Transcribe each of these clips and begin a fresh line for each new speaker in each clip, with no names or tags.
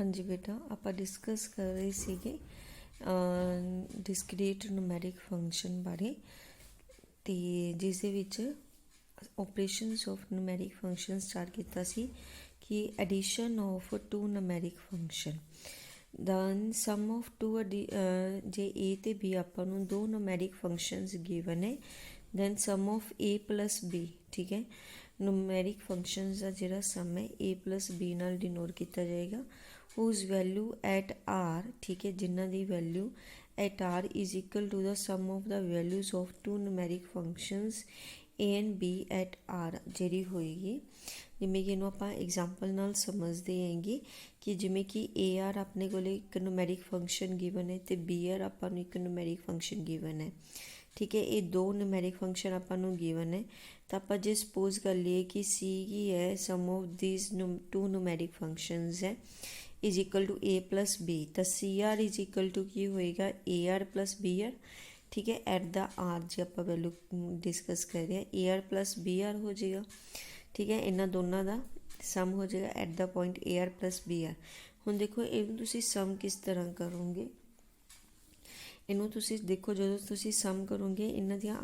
हाँ जी बेटा, आप डिस्कस कर रहे ਸੀਗੇ डिस्क्रीट ਨੂਮੈਰਿਕ फंक्शन बारे ਤੇ ਜਿਸ ਦੇ ਵਿੱਚ operations of numeric function start ਕੀਤਾ ਸੀ ਕਿ addition of two numeric function then sum of two ਜੇ a ਤੇ b ਆਪਾਂ ਨੂੰ ਦੋ ਨੂਮੈਰਿਕ ਫੰਕਸ਼ਨਸ ਗਿਵਨ ਹੈ then sum of a plus b ਠੀਕ ਹੈ। ਨੂਮੈਰਿਕ ਫੰਕਸ਼ਨਸ ਦਾ ਜਿਹੜਾ ਸਮ ਹੈ a ਪਲਸ b ਨਾਲ ਡਿਨੋਟ ਕੀਤਾ ਜਾਏਗਾ whose value at r ठीक है जिन्हों की value at r is equal to the sum of the values of two numeric functions a and b at r ਜਿਹੜੀ ਹੋਏਗੀ ਜਿਵੇਂ ਕਿ ਇਹਨੂੰ ਆਪਾਂ ਐਗਜ਼ਾਮਪਲ ਨਾਲ ਸਮਝਦੇ ਹੈਗੇ ਕਿ ਜਿਵੇਂ ਕਿ a r ਆਪਣੇ ਕੋਲ ਇੱਕ ਨੂਮੈਰਿਕ ਫੰਕਸ਼ਨ ਗਿਵਨ ਹੈ ਤੇ b r ਆਪਾਂ ਨੂੰ ਇੱਕ ਨੂਮੈਰਿਕ ਫੰਕਸ਼ਨ ਗਿਵਨ ਹੈ ਠੀਕ ਹੈ। ਇਹ ਦੋ ਨੂਮੈਰਿਕ ਫੰਕਸ਼ਨ ਆਪਾਂ ਨੂੰ ਗਿਵਨ ਹੈ ਤਾਂ ਆਪਾਂ ਜੇ ਸਪੋਜ਼ ਕਰ ਲਈਏ ਕਿ c ਕੀ ਹੈ sum of these two numeric functions ਹੈ is equal to A plus B तो C R is equal to की होएगा A R plus B R ठीक है। एट द आर जो आप वैल्यू डिस्कस कर रहे हैं A R plus B R हो जाएगा ठीक है। इन्होंने दोनों का सम हो जाएगा at the point A R plus B R. हुण देखो इहनूं तुसीं सम किस तरह करोगे ਇਹਨੂੰ ਤੁਸੀਂ ਦੇਖੋ ਜਦੋਂ ਤੁਸੀਂ ਸਮ ਕਰੋਗੇ ਇਹਨਾਂ ਦੀਆਂ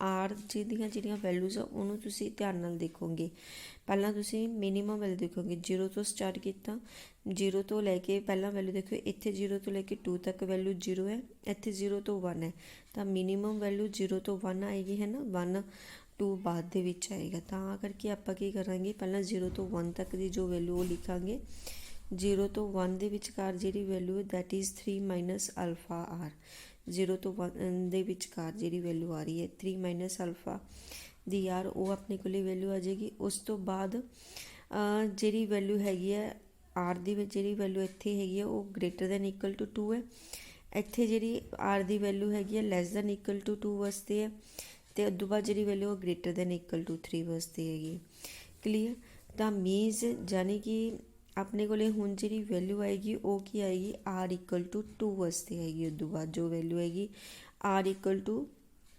ਆਰ ਜਿਹਦੀਆਂ ਜਿਹੜੀਆਂ ਵੈਲਿਊਜ਼ ਆ ਉਹਨੂੰ ਤੁਸੀਂ ਧਿਆਨ ਨਾਲ ਦੇਖੋਗੇ। ਪਹਿਲਾਂ ਤੁਸੀਂ ਮਿਨੀਮਮ ਵੈਲਿਊ ਦੇਖੋਗੇ 0 ਤੋਂ ਸਟਾਰਟ ਕੀਤਾ 0 ਤੋਂ ਲੈ ਕੇ ਪਹਿਲਾਂ ਵੈਲਿਊ ਦੇਖੋ ਇੱਥੇ 0 ਤੋਂ ਲੈ ਕੇ 2 ਤੱਕ ਵੈਲਿਊ 0 ਹੈ ਇੱਥੇ 0 ਤੋਂ 1 ਹੈ ਤਾਂ ਮਿਨੀਮਮ ਵੈਲਿਊ 0 ਤੋਂ 1 ਆਏਗੀ ਹੈ ਨਾ 1 2 ਬਾਅਦ ਦੇ ਵਿੱਚ ਆਏਗਾ ਤਾਂ ਕਰਕੇ ਆਪਾਂ ਕੀ ਕਰਾਂਗੇ ਪਹਿਲਾਂ 0 ਤੋਂ 1 ਤੱਕ ਦੀ ਜੋ ਵੈਲਿਊ ਉਹ ਲਿਖਾਂਗੇ 0 ਤੋਂ 1 ਦੇ ਵਿਚਕਾਰ ਜਿਹੜੀ value that is 3 minus alpha R 0 ਤੋਂ 1 ਦੇ ਵਿਚਕਾਰ ਜਿਹੜੀ ਵੈਲਿਊ ਆ ਰਹੀ ਹੈ 3 ਮਾਈਨਸ ਅਲਫਾ ਦੀ ਆਰ ਉਹ ਆਪਣੇ ਕੋਲ ਵੈਲਿਊ ਆ ਜਾਏਗੀ। ਉਸ ਤੋਂ ਬਾਅਦ ਜਿਹੜੀ ਵੈਲਿਊ ਹੈਗੀ ਹੈ ਆਰ ਦੀ ਵਿੱਚ ਜਿਹੜੀ ਵੈਲਿਊ ਇੱਥੇ ਹੈਗੀ ਹੈ ਉਹ ਗ੍ਰੇਟਰ ਦੈਨ ਇਕੁਅਲ ਟੂ 2 ਹੈ। ਇੱਥੇ ਜਿਹੜੀ ਆਰ ਦੀ ਵੈਲਿਊ ਹੈਗੀ ਹੈ ਲੈਸ ਦੈਨ ਇਕੁਅਲ ਟੂ 2 ਵਾਸਤੇ ਹੈ ਅਤੇ ਉਸ ਤੋਂ ਬਾਅਦ ਜਿਹੜੀ ਵੈਲਿਊ ਉਹ ਗ੍ਰੇਟਰ ਦੈਨ ਇਕੁਅਲ ਟੂ 3 ਵਾਸਤੇ ਹੈਗੀ। ਕਲੀਅਰ ਤਾਂ ਮੀਨਸ ਯਾਨੀ ਕਿ ਆਪਣੇ ਕੋਲ ਹੁਣ ਜਿਹੜੀ ਵੈਲਿਊ ਆਏਗੀ ਉਹ ਕੀ ਆਏਗੀ ਆਰ ਇਕੁਅਲ ਟੂ 2 ਵਾਸਤੇ ਆਏਗੀ। ਉਸ ਤੋਂ ਬਾਅਦ ਜੋ ਵੈਲਿਊ ਹੈਗੀ ਆਰ ਇਕੁਅਲ ਟੂ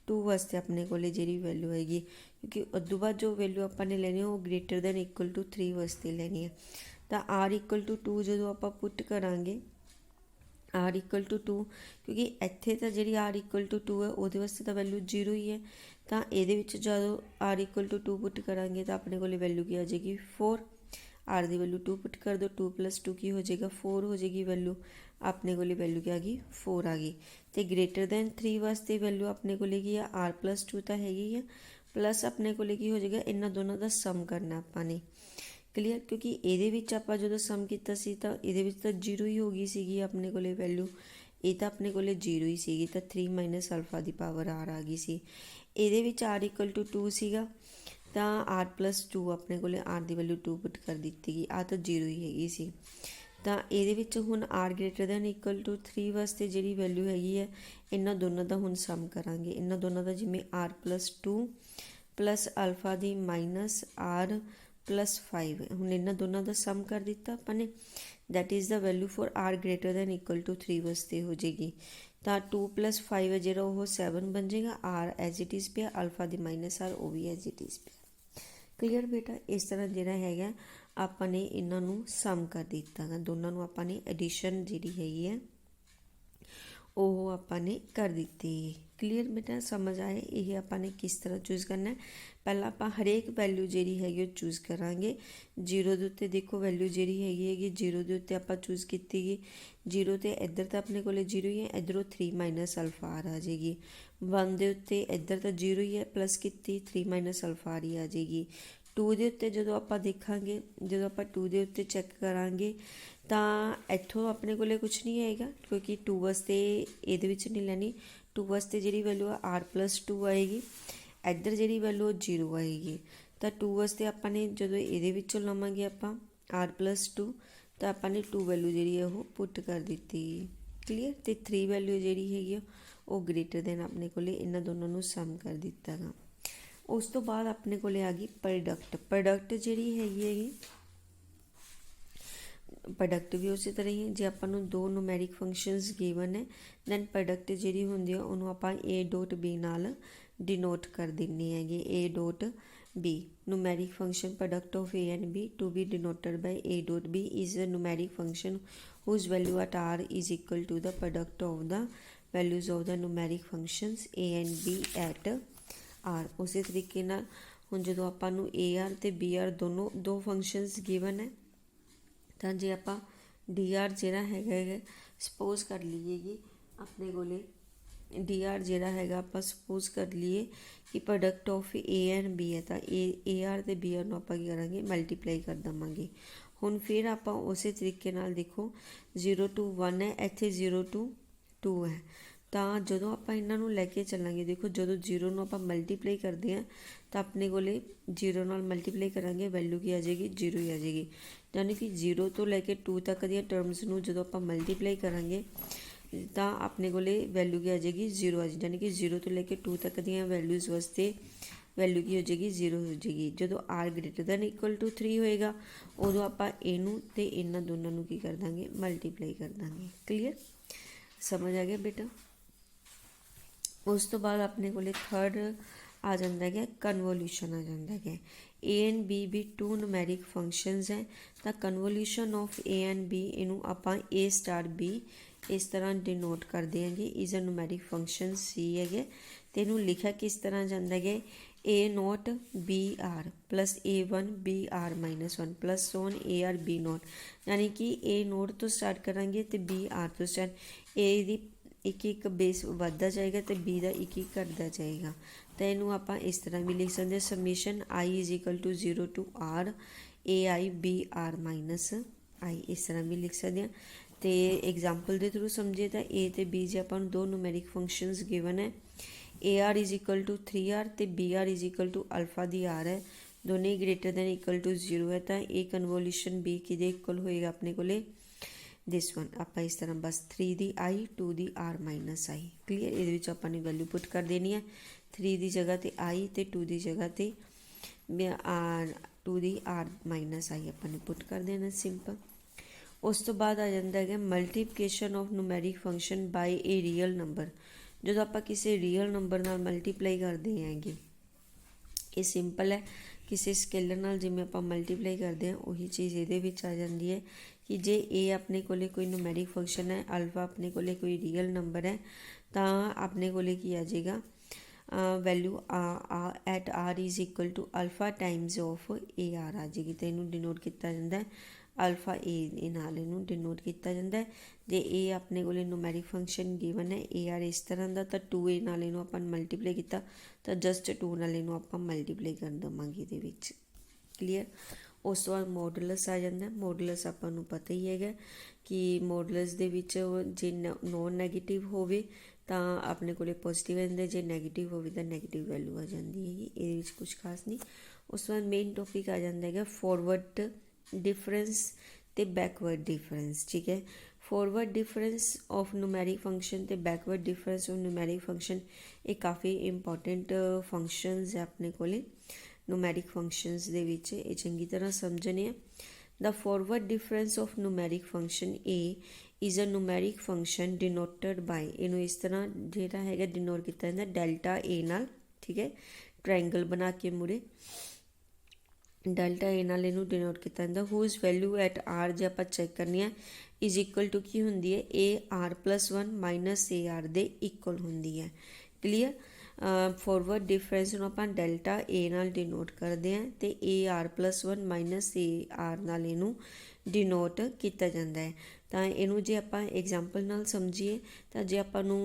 2 ਵਾਸਤੇ ਆਪਣੇ ਕੋਲ ਜਿਹੜੀ ਵੈਲਿਊ ਹੈਗੀ ਕਿਉਂਕਿ ਉਸ ਤੋਂ ਬਾਅਦ ਜੋ ਵੈਲਿਊ ਆਪਾਂ ਨੇ ਲੈਣੀ ਉਹ ਗ੍ਰੇਟਰ ਦੈਨ ਇਕੁਅਲ ਟੂ 3 ਵਾਸਤੇ ਲੈਣੀ ਹੈ ਤਾਂ ਆਰ ਇਕੁਅਲ ਟੂ 2 ਜਦੋਂ ਆਪਾਂ ਪੁੱਟ ਕਰਾਂਗੇ ਆਰ ਇਕੁਅਲ ਟੂ 2 ਕਿਉਂਕਿ ਇੱਥੇ ਤਾਂ ਜਿਹੜੀ ਆਰ ਇਕੁਅਲ ਟੂ 2 ਹੈ ਉਹਦੇ ਵਾਸਤੇ ਤਾਂ ਵੈਲਿਊ 0 ਹੀ ਹੈ ਤਾਂ ਇਹਦੇ ਵਿੱਚ ਜਦੋਂ ਆਰ ਇਕੁਅਲ ਟੂ 2 ਪੁੱਟ ਕਰਾਂਗੇ ਤਾਂ ਆਪਣੇ ਕੋਲ ਵੈਲਿਊ ਕੀ ਆ ਜਾਏਗੀ 4 आर की वैल्यू 2 पुट कर दो 2 प्लस 2 की हो जाएगा 4 हो जाएगी वैल्यू अपने को वैल्यू क्या आ गई 4 आ गई तो ग्रेटर दैन 3 वास्ते वैल्यू अपने को की है आर प्लस 2 तो हैगी है प्लस अपने को की हो जाएगा इन्होंने दोनों का सम करना अपने क्लीयर क्योंकि ये आप जो सम किया ये तो 0 ही हो गई सी अपने को वैल्यू ये तो अपने को 0 ही सी तो 3 माइनस अल्फा की पावर आर आ गई सी ये आर इक्वल टू 2 सीगा तो आर प्लस 2 अपने को आर की वैल्यू 2 पुट कर दी गई आ तो 0 ही हैगी सी तो ये हुण R greater than equal to 3 वास्ते जी वैल्यू हैगी है इन्हों दोनों का हुण सम करांगे इन्हों दोनों का जिमें आर प्लस 2 प्लस अल्फा दी माइनस आर प्लस 5 हुण इन्हों दोनों का सम कर दिता अपने that is the value for R greater than equal to 3 वास्ते हो जाएगी तो 2 प्लस 5 है जो 7 बन जाएगा आर एज इट इज़ पे अल्फा दी माइनस आर वो भी एज इट इज़ पे क्लीयर बेटा। इस तरह जोड़ा है आपने इन्हों सम कर दिता गा दोनों आपने एडिशन जी है वो आपने कर दी। क्लीयर बेटा समझ आए ये आपने किस तरह चूज़ करना है पहला आप हरेक वैल्यू जी है चूज़ करा 0 के उत्ते देखो वैल्यू जी हैगी 0 के उत्ते आप चूज़ की गई 0 तो इधर तो अपने को 0 ही है इधरों 3 माइनस अल्फा आर आ जाएगी 1 के उत्ते इधर तो 0 ही है प्लस की 3 माइनस अल्फा आर ही आ जाएगी 2 के उत्ते जो आप देखा जो आप 2 के उत्ते चैक करा तो इतों अपने को कुछ नहीं आएगा क्योंकि 2 वास्ते ये नहीं लैनी 2 वास्ते जी वैल्यू आर प्लस 2 आएगी इधर जी वैल्यू 0 आएगी तो 2 वास्ते अपने जो ये लवेंगे आप आर प्लस 2 तो अपने 2 वैल्यू जी है वो पुट कर दी। क्लीयर तो 3 वैल्यू जी है वो ग्रेटर दैन अपने को इन्होंने दोनों सम कर दिता गा। उस तो बाद अपने को आ गई प्रोडक्ट जी हैगी प्रोडक्ट भी उस तरह ही जो अपन दो ਨੂਮੈਰਿਕ फंक्शनस गिवन है दैन प्रोडक्ट जी होंगी उन्होंने आप ए डॉट बी नाल डिनोट कर देनी हैगी ए dot B. Numeric function product of A and B to be denoted by A dot B is a numeric function whose value at R is equal to the product of the values of the numeric functions A and B at R। उसी तरीके नाल हुण जदों आपां नूं AR ते BR दोनों दो फंक्शनस गिवन है तो जे आपां DR जिहड़ा हैगा सपोज कर लीए कि अपने कोले DR जिहड़ा हैगा आपां सपोज कर लीए कि product of A and B है तो AR ते BR नूं आपां की करांगे मल्टीप्लाई कर देवांगे। हुण फिर आपां उसे तरीके नाल देखो 0 to 1 है, इत्थे 0 to 2 है, ਤਾਂ ਜਦੋਂ ਆਪਾਂ ਇਹਨਾਂ ਨੂੰ ਲੈ ਕੇ ਚੱਲਾਂਗੇ ਦੇਖੋ ਜਦੋਂ 0 ਨੂੰ ਆਪਾਂ ਮਲਟੀਪਲਾਈ ਕਰਦੇ ਹਾਂ ਤਾਂ ਆਪਣੇ ਕੋਲੇ 0 ਨਾਲ ਮਲਟੀਪਲਾਈ ਕਰਾਂਗੇ ਵੈਲਿਊ ਕੀ ਆ ਜਾਏਗੀ 0 ਹੀ ਆ ਜਾਏਗੀ। ਯਾਨੀ ਕਿ 0 ਤੋਂ ਲੈ ਕੇ 2 ਤੱਕ ਦੀਆਂ ਟਰਮਸ ਨੂੰ ਜਦੋਂ ਆਪਾਂ ਮਲਟੀਪਲਾਈ ਕਰਾਂਗੇ ਤਾਂ ਆਪਣੇ ਕੋਲੇ ਵੈਲਿਊ ਕੀ ਆ ਜਾਏਗੀ 0 ਆ ਜਾਏਗੀ। ਯਾਨੀ ਕਿ 0 ਤੋਂ ਲੈ ਕੇ 2 ਤੱਕ ਦੀਆਂ ਵੈਲਿਊਜ਼ ਵਾਸਤੇ ਵੈਲਿਊ ਕੀ ਹੋ ਜਾਏਗੀ 0 ਹੋ ਜਾਏਗੀ। ਜਦੋਂ r greater than equal to 3 ਹੋਏਗਾ ਉਦੋਂ ਆਪਾਂ ਇਹਨੂੰ ਤੇ ਇਹਨਾਂ ਦੋਨਾਂ ਨੂੰ ਕੀ ਕਰ ਦਾਂਗੇ ਮਲਟੀਪਲਾਈ ਕਰ ਦਾਂਗੇ। ਕਲੀਅਰ ਸਮਝ ਆ ਗਿਆ ਬੇਟਾ। उस तो बाद अपने को थर्ड आ जाता है कन्वोल्यूशन आ जाता है। ए एंड बी भी टू नुमैरिक फंक्शनस है तो convolution of A and B इनू आप ए स्टार बी इस तरह डिनोट कर देंगे इज अ नुमैरिक फंक्शन सी है तो इनू लिखा किस तरह जाता है A naught B R plus A one B R minus one plus सोन ए आर बी नोट। यानी कि ए नोट तो स्टार्ट करांगे तो बी आर तो स्टार्ट ए दी एक एक बेस बढ़ता जाएगा तो बी का एक एक घटता जाएगा तो इनू आप इस तरह भी लिख सकते हैं summation I is equal to 0 to R A I B R minus I इस तरह भी लिख सकते हैं। तो एग्जाम्पल के थ्रू समझिए तो ए तो बी जो अपन दो न्यूमेरिक फंक्शनस गिवन है A R is equal to 3R तो B R is equal to alpha दी आर है दोनों ही ग्रेटर दैन इक्वल टू 0 है तो ये कन्वोल्यूशन बी कि इक्वल होएगा अपने को दिस वन आप इस तरह बस 3 दी आई 2 दी आर माइनस आई। क्लीयर ये अपनी वैल्यू पुट कर देनी है 3 की जगह तो आई तो 2 की जगह तो 2 दी आर माइनस आई अपने पुट कर देना सिंपल। उस तो बाद आ जाता है multiplication of numeric function by a real number. जो आप किसी रियल नंबर नाल मल्टीप्लाई करते हैं ये सिंपल है किसी स्केलर नाल जिवें आपां मल्टीप्लाई करते हैं उही चीज़ ये आ जाती है कि जे ए अपने कोले कोई न्यूमैरिक फंक्शन है अल्फा अपने कोले कोई रियल नंबर है तो अपने कोले की आ जाएगा value at R is equal to alpha times of A R आ जाएगी तो इनू डिनोट किया जाता है अल्फा ए नाल इनू डिनोट किया जाता है। जे ए अपने कोले न्यूमैरिक फंक्शन गिवन है ए आर इस तरह का तो 2 ए नाल इनू आपां मल्टीप्लाई किया तो जस्ट 2 नाल इनू आपां मल्टीप्लाई कर देवांगे इहदे विच। क्लीयर उस तो बाद मॉडुलस आ जाता है। मॉडुलस आपां नूं पता ही है कि मॉडुलस दे विच जे नॉन नैगेटिव होवे तां अपने कोले पॉजिटिव आंदा जे नैगेटिव होवे तां नैगेटिव वैल्यू आ जाती है इहदे विच कुछ खास नहीं। उस तो बाद मेन टॉपिक आ जाता है फॉरवर्ड डिफरेंस ते बैकवर्ड डिफरेंस। ठीक है forward difference of numeric function ते backward difference of numeric function ये काफ़ी इंपॉर्टेंट फंक्शनस है अपने कोले न्यूमैरिक फंक्शनस दे विच ये चंगी तरह समझने। The forward difference of numeric function A is a numeric function denoted by इनू इस तरह जिहड़ा हैगा डिनोट किया जाता डेल्टा ए नाल। ठीक है ट्रायंगल बना के मुड़े डेल्टा ए नाल इनू डिनोट किया जाता हुज वैल्यू एट आर जे आपां चैक करनी है इज इक्वल टू की हुंदी है A R plus 1 minus A R दे इक्वल हुंदी है। क्लीयर फॉरवर्ड डिफरेंस नूं आपां डेल्टा ए नाल डिनोट करते हैं तो A R plus 1 minus A are नाल इनू डिनोट किया जाता है। तो इनू जे आपां एग्जाम्पल नाल समझिए तो जे आपां नूं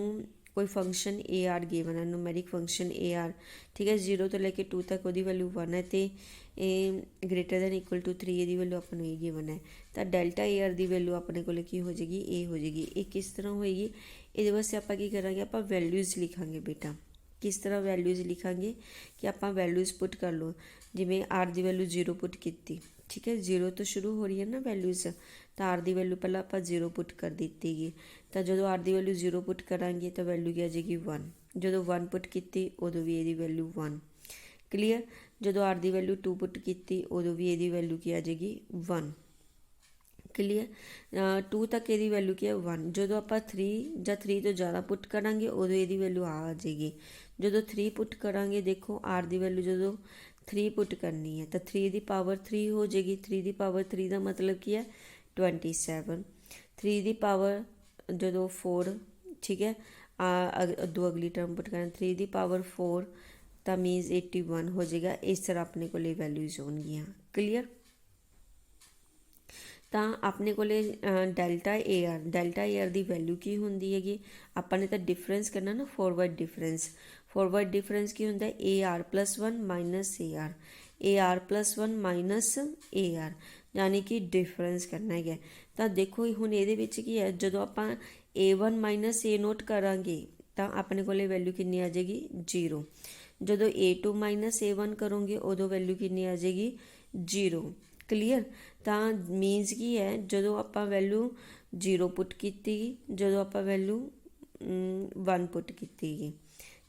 कोई फंक्शन ए आर गिवन है न्यूमैरिक फंक्शन ए आर ठीक है 0 तो लैके 2 तक वो वैल्यू 1 है तो ये ग्रेटर दैन इक्वल टू 3 ये वैल्यू अपने ये गिवन है तो डेल्टा ए आर की वैल्यू अपने को की हो जाएगी ए हो जाएगी। ये किस तरह होएगी ये वास्ते आप की करांगे आप वैल्यूज़ लिखांगे बेटा किस तरह वैल्यूज़ लिखांगे कि आप वैल्यूज़ पुट कर लो जिमें आर की वैल्यू 0 पुट की ठीक है 0 तो शुरू हो रही है ना वैल्यूज़ तो आर की वैल्यू पहले आप 0 पुट कर दी गई तो जो आर की वैल्यू 0 पुट करांगे तो वैल्यू क्या आ जाएगी 1 जो 1 पुट की उदों भी ये वैल्यू 1। क्लीयर जो आर की वैल्यू 2 पुट की उदों भी ये वैल्यू क्या आ जाएगी 1। क्लीयर 2 तक ये वैल्यू क्या 1 जो आप 3 या 3 तो ज़्यादा पुट करांगे उदों ये वैल्यू आ जाएगी जो 3 पुट करांगे देखो आर की वैल्यू जो 3 पुट करनी है तो 3 की पावर 3 हो जाएगी। 3 की पावर 3 का मतलब की है 27। 3 की पावर जो 4, ठीक है, अदों अगली टर्म पुट करना 3 की पावर 4 तो मीनस 81 हो जाएगा। इस तरह अपने को वैल्यूज होणगियां। क्लीयर। तो अपने को डेल्टा ए आर की वैल्यू की होंगी हैगी, अपने तो डिफरेंस करना ना, फॉरवर्ड डिफरेंस। फॉरवर्ड डिफरेंस की होंगे ए R plus 1 minus A R plus 1 minus A are, यानी कि डिफरेंस करना है। तो देखो हुण ये की है, जो आप A1 माइनस ए नोट करांगे तो अपने को वैल्यू कितनी आ जाएगी 0। जो A2 माइनस A1 करोगे उदों वैल्यू कितनी आ जाएगी 0। क्लीयर। तो मीनस की है, जो आप वैल्यू 0 पुट की, जो आप वैल्यू 1 पुट की,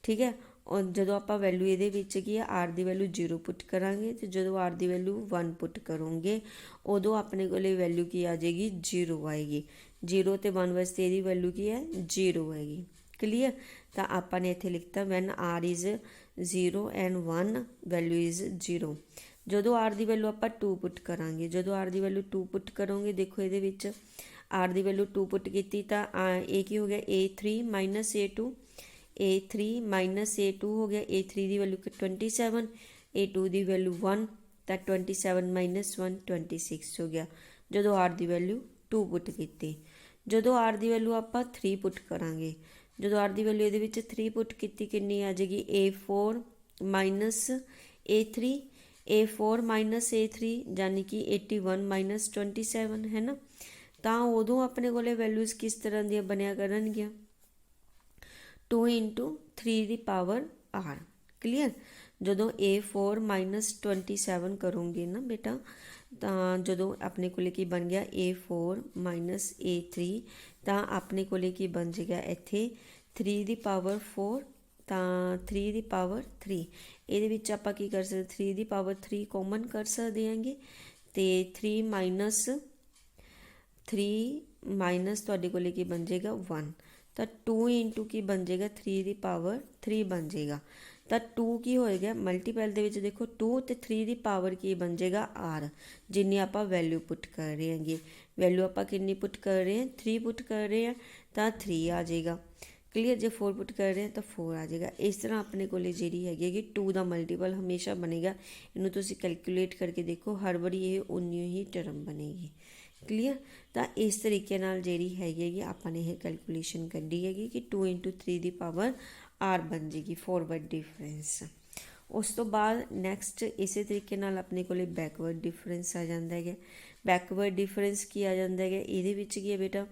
ठीक है। और जो आप वैल्यू ये की है आर की वैल्यू 0 पुट करांगे तो जो आर की वैल्यू 1 पुट करोगे उदों अपने को वैल्यू की आ जाएगी 0 आएगी। 0 तो 1 वास्ते ये वैल्यू की है 0 आएगी। क्लीयर। तो आपने इत्थे लिखता when R is 0 and 1 value is 0। जो आर की वैल्यू आप 2 पुट करांगे, जो आर की वैल्यू 2 पुट करोगे, देखो ये आर की वैल्यू 2 पुट की तो ये की हो गया A3 minus A2, A3 minus A2 हो गया। A3 की वैल्यू 27, A2 की वैल्यू 1 तो 27 माइनस 1 26 हो गया। जो आर की वैल्यू 2 पुट की, जो आर की वैल्यू आप 3 पुट करांगे, जो आर की वैल्यू ये 3 पुट की कितनी आ जाएगी A4 minus A3, A4 minus A3 यानी कि 81 माइनस 27 है ना। तो उदों अपने को वैल्यूज़ किस तरह दी बनया करनगियां 2 इंटू 3 की पावर आर। क्लीयर। जो A4 माइनस 27 करोगे ना बेटा तो जो अपने को बन गया A4 माइनस A3 तो अपने को बन जाएगा इत्थे 3 की पावर 4 तो 3 की पावर 3। ये आप कर सकते 3 की पावर 3 कॉमन कर सकते हैं तो 3 माइनस 3 माइनस थोड़े को बन जाएगा 1 तो 2 इंटू की बन जाएगा 3 की पावर 3 बन जाएगा। तो 2 की हो गया मल्टीपल के देखो 2 तो 3 की पावर की बन जाएगा आर, जिन्नी आप वैल्यू पुट कर रहे हैं। वैल्यू आप कितनी पुट कर रहे हैं 3 पुट कर रहे हैं तो 3 आ जाएगा। क्लीयर। जो 4 पुट कर रहे हैं तो 4 आ जाएगा। इस तरह अपने को जी हैगी कि 2 का मल्टीपल हमेशा बनेगा। इनू तुसी कैलकुलेट करके देखो, हर बारी ये उन्नी ही टर्म बनेगी। क्लीयर। तो इस तरीके जी हैगी आपने यह कैलकुलेशन करी हैगी कि 2 इंटू 3 की पावर आर बन जाएगी फॉरवर्ड डिफरेंस। उस तो बाद नैक्सट इस तरीके अपने को बैकवर्ड डिफरेंस आ जाता है। बैकवर्ड डिफरेंस की आ जाता है, ये की है बेटा,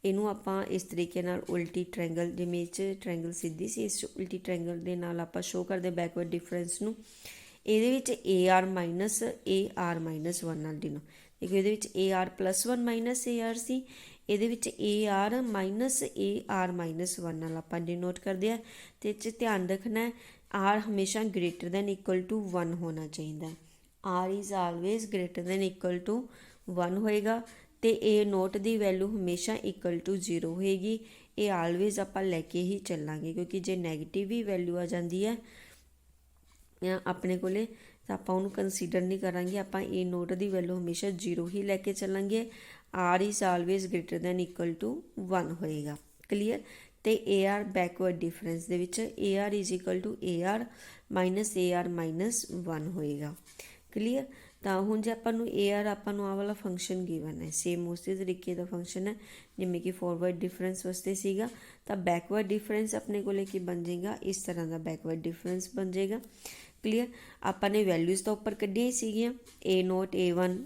इनू आप इस तरीके उल्टी ट्रैंगल जिमें ट्रैंगल सीधी सी, इस उल्टी ट्रैंगल के नाल आप शो करते बैकवर्ड डिफरेंस नू। ये ए आर माइनस वन नाल डिनो देखो, ये A R plus 1 minus A R सी, ये ए आर माइनस 1 नाल आप डिनोट करते हैं। तो इस ध्यान रखना है आर हमेशा ग्रेटर दैन इक्वल टू 1 होना चाहिए। R is always greater than equal to 1 होएगा। तो ए नोट की वैल्यू हमेशा इक्वल टू 0 होएगी। ये ऑलवेज आप लैके ही चलांगे, क्योंकि जे नैगेटिव ही वैल्यू आ जाती है अपने को तो आप कंसीडर नहीं करांगे। आप ए नोट की वैल्यू हमेशा 0 ही लैके चलांगे। R is always greater than equal to 1 होएगा। क्लीयर। तो A R backward difference A R is equal to A R minus 1 होएगा। क्लीयर। तो हुण जे आपां नूं ए आर आपां नूं आ वाला फंक्शन गिवन है, सेम उस तरीके का फंक्शन है जिमें कि फॉरवर्ड डिफरेंस वास्ते सीगा। तो बैकवर्ड डिफरेंस अपने को बन जाएगा इस तरह का बैकवर्ड डिफरेंस बन जाएगा। क्लीयर। आपने वैल्यूज़ तो उपर कढ़िया ही सीगियां ए नोट A1,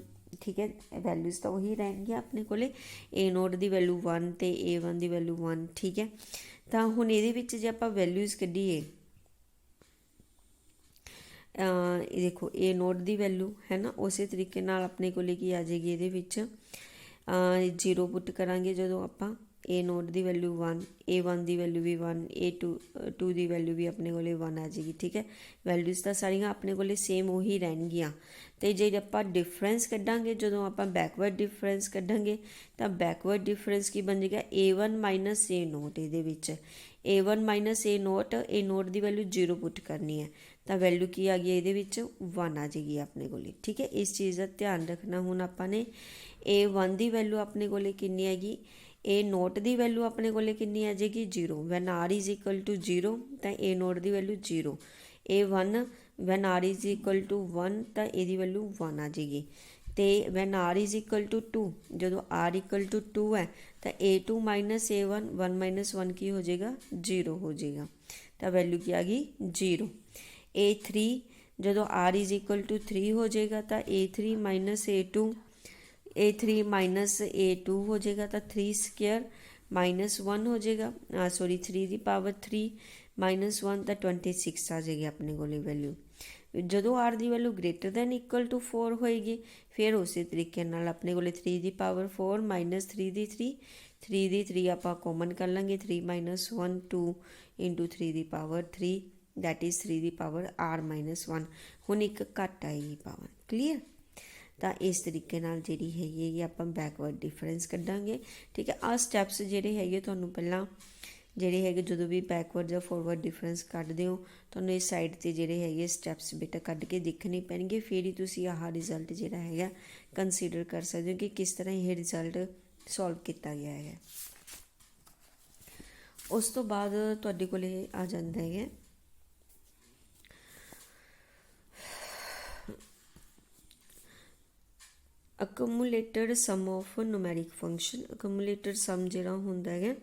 ठीक है, वैल्यूज़ तो वही रहेंगी अपने को। ए नोट की वैल्यू 1 तो A1 की वैल्यू 1, ठीक है। तो हुण ये जे आप वैल्यूज़ कढ़ीए देखो ए नोट की वैल्यू है ना, उस तरीके अपने को आ जाएगी ये 0 पुट करांगे जो आप ए नोट की वैल्यू 1, A1 की वैल्यू भी 1, A2 की वैल्यू भी अपने को 1 आ जाएगी। ठीक है। वैल्यूज़ तो सारिया अपने को सेम उही रहनगियां। तो जे आप डिफरेंस कढ़ांगे जो आप बैकवर्ड डिफरेंस कढ़ांगे तो बैकवर्ड डिफरेंस की बन जाएगा A1 माइनस ए नोट। ये A1 माइनस ए नोट की वैल्यू 0 पुट करनी है ਤਾਂ ਵੈਲਿਊ ਕੀ ਆ ਗਈ ਇਹਦੇ ਵਿੱਚ 1 ਆ ਜਾਏਗੀ ਆਪਣੇ ਕੋਲੇ। ਠੀਕ ਹੈ, ਇਸ ਚੀਜ਼ ਦਾ ਧਿਆਨ ਰੱਖਣਾ। ਹੁਣ ਆਪਾਂ ਨੇ A1 ਦੀ ਵੈਲਿਊ ਆਪਣੇ ਕੋਲੇ ਕਿੰਨੀ ਹੈਗੀ, A0 ਦੀ ਵੈਲਿਊ ਆਪਣੇ ਕੋਲੇ ਕਿੰਨੀ ਆ ਜਾਏਗੀ 0। When R is equal to 0 ਤਾਂ A0 ਦੀ value 0। A1 when R is equal to 1 ਤਾਂ ਇਹਦੀ ਵੈਲਿਊ 1 ਆ ਜਾਏਗੀ। ਅਤੇ when R is equal to 2, ਜਦੋਂ R ਇਕੁਅਲ ਟੂ 2 ਹੈ ਤਾਂ A2 ਮਾਈਨਸ A1, 1 ਮਾਈਨਸ 1 ਕੀ ਹੋ ਜਾਏਗਾ 0 ਹੋ ਜਾਏਗਾ। ਤਾਂ ਵੈਲਿਊ ਕੀ ਆ ਗਈ 0। A3 ਜਦੋਂ R ਇਜ਼ ਇਕੁਅਲ ਟੂ 3 ਹੋ ਜਾਏਗਾ ਤਾਂ A3 minus A2, A3 minus A2 ਹੋ ਜਾਏਗਾ ਤਾਂ 3 ਸਕੁਏਅਰ ਮਾਈਨਸ 1 ਹੋ ਜਾਏਗਾ, 3 ਦੀ ਪਾਵਰ 3 ਮਾਈਨਸ 1 ਤਾਂ 26 ਆ ਜਾਏਗੀ ਆਪਣੇ ਕੋਲ ਵੈਲਿਊ। ਜਦੋਂ R ਦੀ value greater than equal to 4 ਹੋਏਗੀ ਫਿਰ ਉਸੇ ਤਰੀਕੇ ਨਾਲ ਆਪਣੇ ਕੋਲ 3 ਦੀ ਪਾਵਰ 4 ਮਾਈਨਸ 3 ਦੀ 3 ਦੀ 3 ਆਪਾਂ ਕੋਮਨ ਕਰ ਲਾਂਗੇ, 3 minus 1 2 into 3 the power 3 that is 3 the power R minus 1। ਹੁਣ ਇੱਕ ਘੱਟ ਆਏਗੀ ਪਾਵਰ। ਕਲੀਅਰ? ਤਾਂ ਇਸ ਤਰੀਕੇ ਨਾਲ ਜਿਹੜੀ ਹੈਗੀ ਆਪਾਂ ਬੈਕਵਰਡ ਡਿਫਰੈਂਸ ਕੱਢਾਂਗੇ। ਠੀਕ ਹੈ, ਆਹ ਸਟੈਪਸ ਜਿਹੜੇ ਹੈਗੇ ਤੁਹਾਨੂੰ ਪਹਿਲਾਂ ਜਿਹੜੇ ਹੈਗੇ ਜਦੋਂ ਵੀ ਬੈਕਵਰਡ ਜਾਂ ਫੋਰਵਰਡ ਡਿਫਰੈਂਸ ਕੱਢਦੇ ਹੋ ਤੁਹਾਨੂੰ ਇਸ ਸਾਈਡ 'ਤੇ ਜਿਹੜੇ ਹੈਗੇ ਸਟੈਪਸ ਬੇਟਾ ਕੱਢ ਕੇ ਦੇਖਣੇ ਪੈਣਗੇ, ਫਿਰ ਹੀ ਤੁਸੀਂ ਆਹ ਰਿਜ਼ਲਟ ਜਿਹੜਾ ਹੈਗਾ ਕੰਸੀਡਰ ਕਰ ਸਕਦੇ ਹੋ ਕਿ ਕਿਸ ਤਰ੍ਹਾਂ ਇਹ ਰਿਜ਼ਲਟ ਸੋਲਵ ਕੀਤਾ ਗਿਆ ਹੈ। ਉਸ ਤੋਂ ਬਾਅਦ ਤੁਹਾਡੇ ਕੋਲ ਆ ਜਾਂਦਾ ਹੈ accumulated sum of numeric function. Accumulated sum ਜਿਹੜਾ ਹੁੰਦਾ ਹੈਗਾ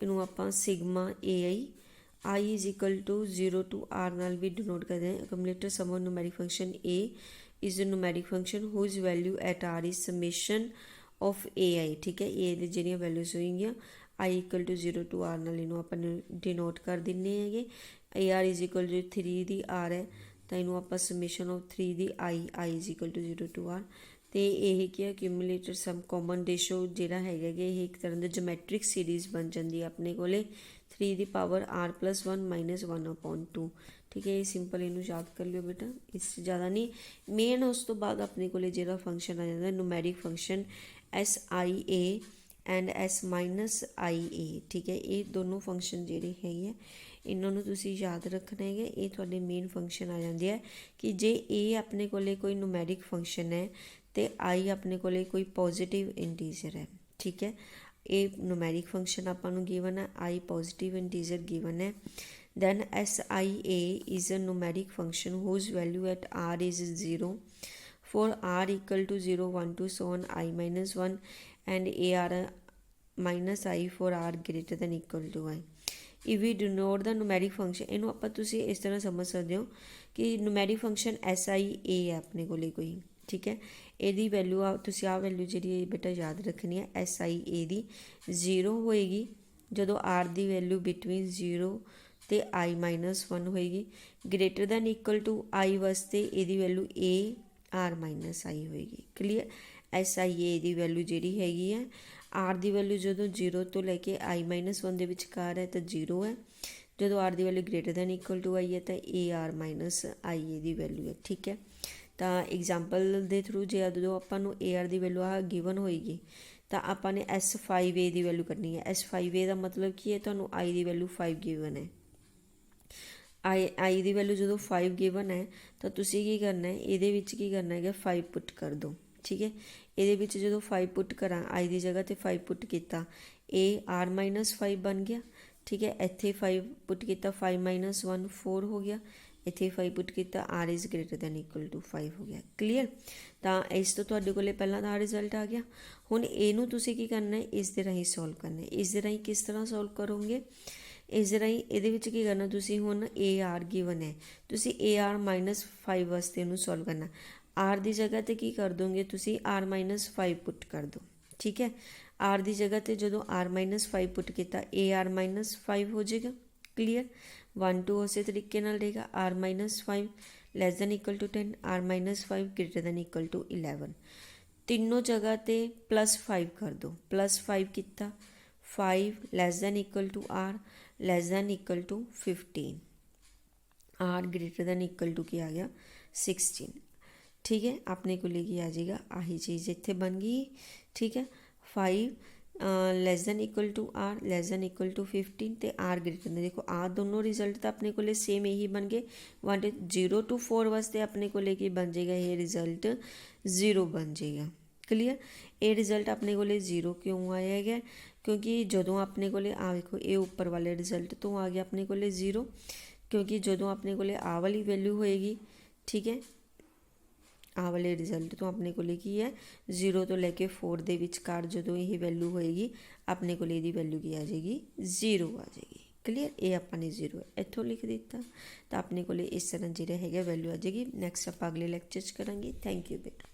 ਇਹਨੂੰ ਆਪਾਂ sigma AI is equal to 0 to R ਨਾਲ ਵੀ ਡਿਨੋਟ ਕਰਦੇ ਹਾਂ। Accumulated sum of numeric function A is a numeric function whose value at R is summation of AI। ਠੀਕ ਹੈ, A ਦੀ ਜਿਹੜੀਆਂ ਵੈਲਿਊਜ਼ ਹੋਏਗੀਆਂ I equal to 0 to R ਨਾਲ ਇਹਨੂੰ ਆਪਾਂ ਡਿਨੋਟ ਕਰ ਦਿੰਦੇ ਹੈਗੇ। AR ਇਜ਼ ਇਕੁਅਲ ਟੂ 3 ਦੀ R ਹੈ ਤਾਂ ਇਹਨੂੰ ਆਪਾਂ ਸਮੇਸ਼ਨ ਆਫ 3 ਦੀ I is equal to 0 to R। ਅਤੇ ਇਹ ਕੀ ਹੈ ਕਿਊਮੂਲੇਟਡ ਸਮ ਕਾਮਨ ਰੇਸ਼ੋ ਜਿਹੜਾ ਹੈਗਾ ਇਹ ਇੱਕ ਤਰ੍ਹਾਂ ਦਾ ਜੋਮੈਟ੍ਰਿਕ ਸੀਰੀਜ਼ ਬਣ ਜਾਂਦੀ ਹੈ ਆਪਣੇ ਕੋਲੇ 3 ਦੀ ਪਾਵਰ R ਪਲੱਸ 1 ਮਾਈਨਸ 1/2। ਠੀਕ ਹੈ, ਇਹ ਸਿੰਪਲ ਇਹਨੂੰ ਯਾਦ ਕਰ ਲਿਓ ਬੇਟਾ, ਇਸ ਜ਼ਿਆਦਾ ਨਹੀਂ। ਮੇਨ ਉਸ ਤੋਂ ਬਾਅਦ ਆਪਣੇ ਕੋਲੇ ਜਿਹੜਾ ਫੰਕਸ਼ਨ ਆ ਜਾਂਦਾ numeric function SIA and S minus IA। ਠੀਕ ਹੈ, ਇਹ ਦੋਨੋਂ ਫੰਕਸ਼ਨ ਜਿਹੜੇ ਹੈਗੇ ਆ ਇਹਨਾਂ ਨੂੰ ਤੁਸੀਂ ਯਾਦ ਰੱਖਣਾ ਹੈਗਾ। ਇਹ ਤੁਹਾਡੇ ਮੇਨ ਫੰਕਸ਼ਨ ਆ ਜਾਂਦੇ ਆ ਕਿ ਜੇ ਇਹ ਆਪਣੇ ਕੋਲੇ ਕੋਈ ਨੂਮੈਰਿਕ ਫੰਕਸ਼ਨ ਹੈ ਅਤੇ I ਆਪਣੇ ਕੋਲੇ ਕੋਈ ਪੋਜ਼ੀਟਿਵ ਇੰਟੀਜ਼ਰ ਹੈ। ਠੀਕ ਹੈ, ਇਹ ਨੂਮੈਰਿਕ ਫੰਕਸ਼ਨ ਆਪਾਂ ਨੂੰ ਗਿਵਨ ਹੈ, I ਪੋਜ਼ੀਟਿਵ ਇੰਟੀਜ਼ਰ ਗਿਵਨ ਹੈ। Then SIA is a numeric function whose value at R is 0 for R equal to 0 1 2 so on I minus 1 and AR minus I for R greater than equal to I। if we denote the numeric function ਇਹਨੂੰ ਆਪਾਂ ਤੁਸੀਂ ਇਸ ਤਰ੍ਹਾਂ ਸਮਝ ਸਕਦੇ ਹੋ ਕਿ numeric function SIA ਹੈ ਆਪਣੇ ਕੋਲੇ ਕੋਈ। ਠੀਕ ਹੈ, ਇਹਦੀ ਵੈਲਿਊ ਆ ਤੁਸੀਂ ਆਹ ਵੈਲਿਊ ਜਿਹੜੀ ਬੇਟਾ ਯਾਦ ਰੱਖਣੀ ਹੈ SIA ਦੀ 0 ਹੋਏਗੀ ਜਦੋਂ R ਦੀ ਵੈਲਿਊ ਬਿਟਵੀਨ 0 ਅਤੇ I ਮਾਈਨਸ 1 ਹੋਏਗੀ। Greater than equal to I ਵਾਸਤੇ ਇਹਦੀ ਵੈਲਿਊ AR ਮਾਈਨਸ I ਹੋਏਗੀ। ਕਲੀਅਰ? SIA ਦੀ ਵੈਲਿਊ ਜਿਹੜੀ ਹੈਗੀ ਹੈ R ਦੀ ਵੈਲਿਊ ਜਦੋਂ 0 ਤੋਂ ਲੈ ਕੇ I ਮਾਈਨਸ 1 ਦੇ ਵਿਚਕਾਰ ਹੈ ਤਾਂ 0 ਹੈ, ਜਦੋਂ R ਦੀ value greater than equal to I ਹੈ ਤਾਂ AR ਮਾਈਨਸ IA ਦੀ ਵੈਲਿਊ ਹੈ। ਠੀਕ ਹੈ, ਤਾਂ ਐਗਜ਼ਾਮਪਲ ਦੇ ਥਰੂ ਜੇ ਜਦੋਂ ਆਪਾਂ ਨੂੰ AR ਦੀ ਵੈਲਿਊ ਆ ਗਿਵਨ ਹੋਏਗੀ ਤਾਂ ਆਪਾਂ ਨੇ S5A ਦੀ ਵੈਲਿਊ ਕੱਢਣੀ ਹੈ। S5A ਦਾ ਮਤਲਬ ਕੀ ਹੈ, ਤੁਹਾਨੂੰ I ਦੀ ਵੈਲਿਊ 5 ਗਿਵਨ ਹੈ। I ਦੀ ਵੈਲਿਊ ਜਦੋਂ 5 ਗਿਵਨ ਹੈ ਤਾਂ ਤੁਸੀਂ ਕੀ ਕਰਨਾ ਹੈ, ਇਹਦੇ ਵਿੱਚ ਕੀ ਕਰਨਾ ਹੈਗਾ 5 ਪੁੱਟ ਕਰ ਦਿਓ। ਠੀਕ ਹੈ, ਇਹਦੇ ਵਿੱਚ ਜਦੋਂ 5 ਪੁੱਟ ਕਰਾਂ I ਦੀ ਜਗ੍ਹਾ 'ਤੇ 5 ਪੁੱਟ ਕੀਤਾ AR ਮਾਈਨਸ 5 ਬਣ ਗਿਆ। ਠੀਕ ਹੈ, ਇੱਥੇ 5 ਪੁੱਟ ਕੀਤਾ 5 ਮਾਈਨਸ 1 4 ਹੋ ਗਿਆ, ਇੱਥੇ 5 ਪੁੱਟ ਕੀਤਾ R is greater than equal to 5 ਹੋ ਗਿਆ। ਕਲੀਅਰ? ਤਾਂ ਇਸ ਤੋਂ ਤੁਹਾਡੇ ਕੋਲ ਪਹਿਲਾਂ ਦਾ ਰਿਜ਼ਲਟ ਆ ਗਿਆ। ਹੁਣ ਇਹਨੂੰ ਤੁਸੀਂ ਕੀ ਕਰਨਾ ਹੈ, ਇਸ ਦੇ ਰਾਹੀਂ ਸੋਲਵ ਕਰਨਾ ਹੈ। ਇਸ ਦੇ ਰਾਹੀਂ ਕਿਸ ਤਰ੍ਹਾਂ ਸੋਲਵ ਕਰੋਗੇ, ਇਸ ਦੇ ਰਾਹੀਂ ਇਹਦੇ ਵਿੱਚ ਕੀ ਕਰਨਾ ਤੁਸੀਂ ਹੁਣ AR ਗਿਵਨ ਹੈ, ਤੁਸੀਂ AR ਮਾਈਨਸ 5 ਵਾਸਤੇ ਇਹਨੂੰ ਸੋਲਵ ਕਰਨਾ। R ਦੀ ਜਗ੍ਹਾ 'ਤੇ ਕੀ ਕਰ ਦੋਗੇ ਤੁਸੀਂ R ਮਾਈਨਸ 5 ਪੁੱਟ ਕਰ ਦਿਓ। ਠੀਕ ਹੈ, R ਦੀ ਜਗ੍ਹਾ 'ਤੇ ਜਦੋਂ R ਮਾਈਨਸ 5 ਪੁੱਟ ਕੀਤਾ AR ਮਾਈਨਸ 5 ਹੋ ਜਾਏਗਾ। ਕਲੀਅਰ? 1 2 ਉਸੇ ਤਰੀਕੇ ਨਾਲ ਰਹੇਗਾ R minus 5 less than equal to 10 R minus 5 greater than equal to 11। ਤਿੰਨੋਂ ਜਗ੍ਹਾ 'ਤੇ ਪਲੱਸ 5 ਕਰ ਦਿਓ, ਪਲੱਸ 5 ਕੀਤਾ 5 less than equal to R less than equal to 15 R greater than equal to ਕੀ ਆ ਗਿਆ 16। ਠੀਕ ਹੈ, ਆਪਣੇ ਕੋਲ ਕੀ ਆ ਜਾਏਗਾ ਆਹੀ ਚੀਜ਼ ਇੱਥੇ ਬਣ ਗਈ। ਠੀਕ ਹੈ, 5 less than equal to R, less than equal to 15 ਤੇ ਆਰ ਗ੍ਰੇਟਰ ਦੈਨ। ਦੇਖੋ ਆ ਦੋਨੋਂ ਰਿਜ਼ਲਟ ਤਾਂ ਆਪਣੇ ਕੋਲੇ ਸੇਮ ਇਹੀ ਬਣ ਗਏ। 0 to 4 ਵਾਸਤੇ ਆਪਣੇ ਕੋਲੇ ਕੀ ਬਣ ਜਾਏਗਾ, ਇਹ ਰਿਜ਼ਲਟ 0 ਬਣ ਜਾਏਗਾ। ਕਲੀਅਰ। ਇਹ ਰਿਜ਼ਲਟ ਆਪਣੇ ਕੋਲੇ 0 ਕਿਉਂ ਆਇਆ ਹੈਗਾ, ਕਿਉਂਕਿ ਜਦੋਂ ਆਪਣੇ ਕੋਲੇ ਆ ਵੇਖੋ ਇਹ ਉੱਪਰ ਵਾਲੇ ਰਿਜ਼ਲਟ ਤੋਂ ਆ ਗਿਆ ਆਪਣੇ ਕੋਲੇ 0, ਕਿਉਂਕਿ ਜਦੋਂ ਆਪਣੇ ਕੋਲੇ ਆ ਵਾਲੀ ਵੈਲਿਊ ਹੋਏਗੀ, ਠੀਕ ਹੈ, ਆਹ ਵਾਲੇ ਰਿਜ਼ਲਟ ਤੋਂ ਆਪਣੇ ਕੋਲੇ ਕੀ ਹੈ 0 ਤੋਂ ਲੈ ਕੇ 4 ਦੇ ਵਿਚਕਾਰ ਜਦੋਂ ਇਹ ਵੈਲਿਊ ਹੋਏਗੀ ਆਪਣੇ ਕੋਲੇ ਇਹਦੀ ਵੈਲਿਊ ਕੀ ਆ ਜਾਏਗੀ, 0 ਆ ਜਾਏਗੀ। ਕਲੀਅਰ। ਇਹ ਆਪਾਂ ਨੇ 0 ਇੱਥੋਂ ਲਿਖ ਦਿੱਤਾ ਤਾਂ ਆਪਣੇ ਕੋਲੇ ਇਸ ਤਰ੍ਹਾਂ ਜਿਹੜਾ ਹੈਗਾ ਵੈਲਿਊ ਆ ਜਾਏਗੀ। ਨੈਕਸਟ ਆਪਾਂ ਅਗਲੇ ਲੈਕਚਰ 'ਚ ਕਰਾਂਗੇ। ਥੈਂਕ ਯੂ ਬੇਟਾ।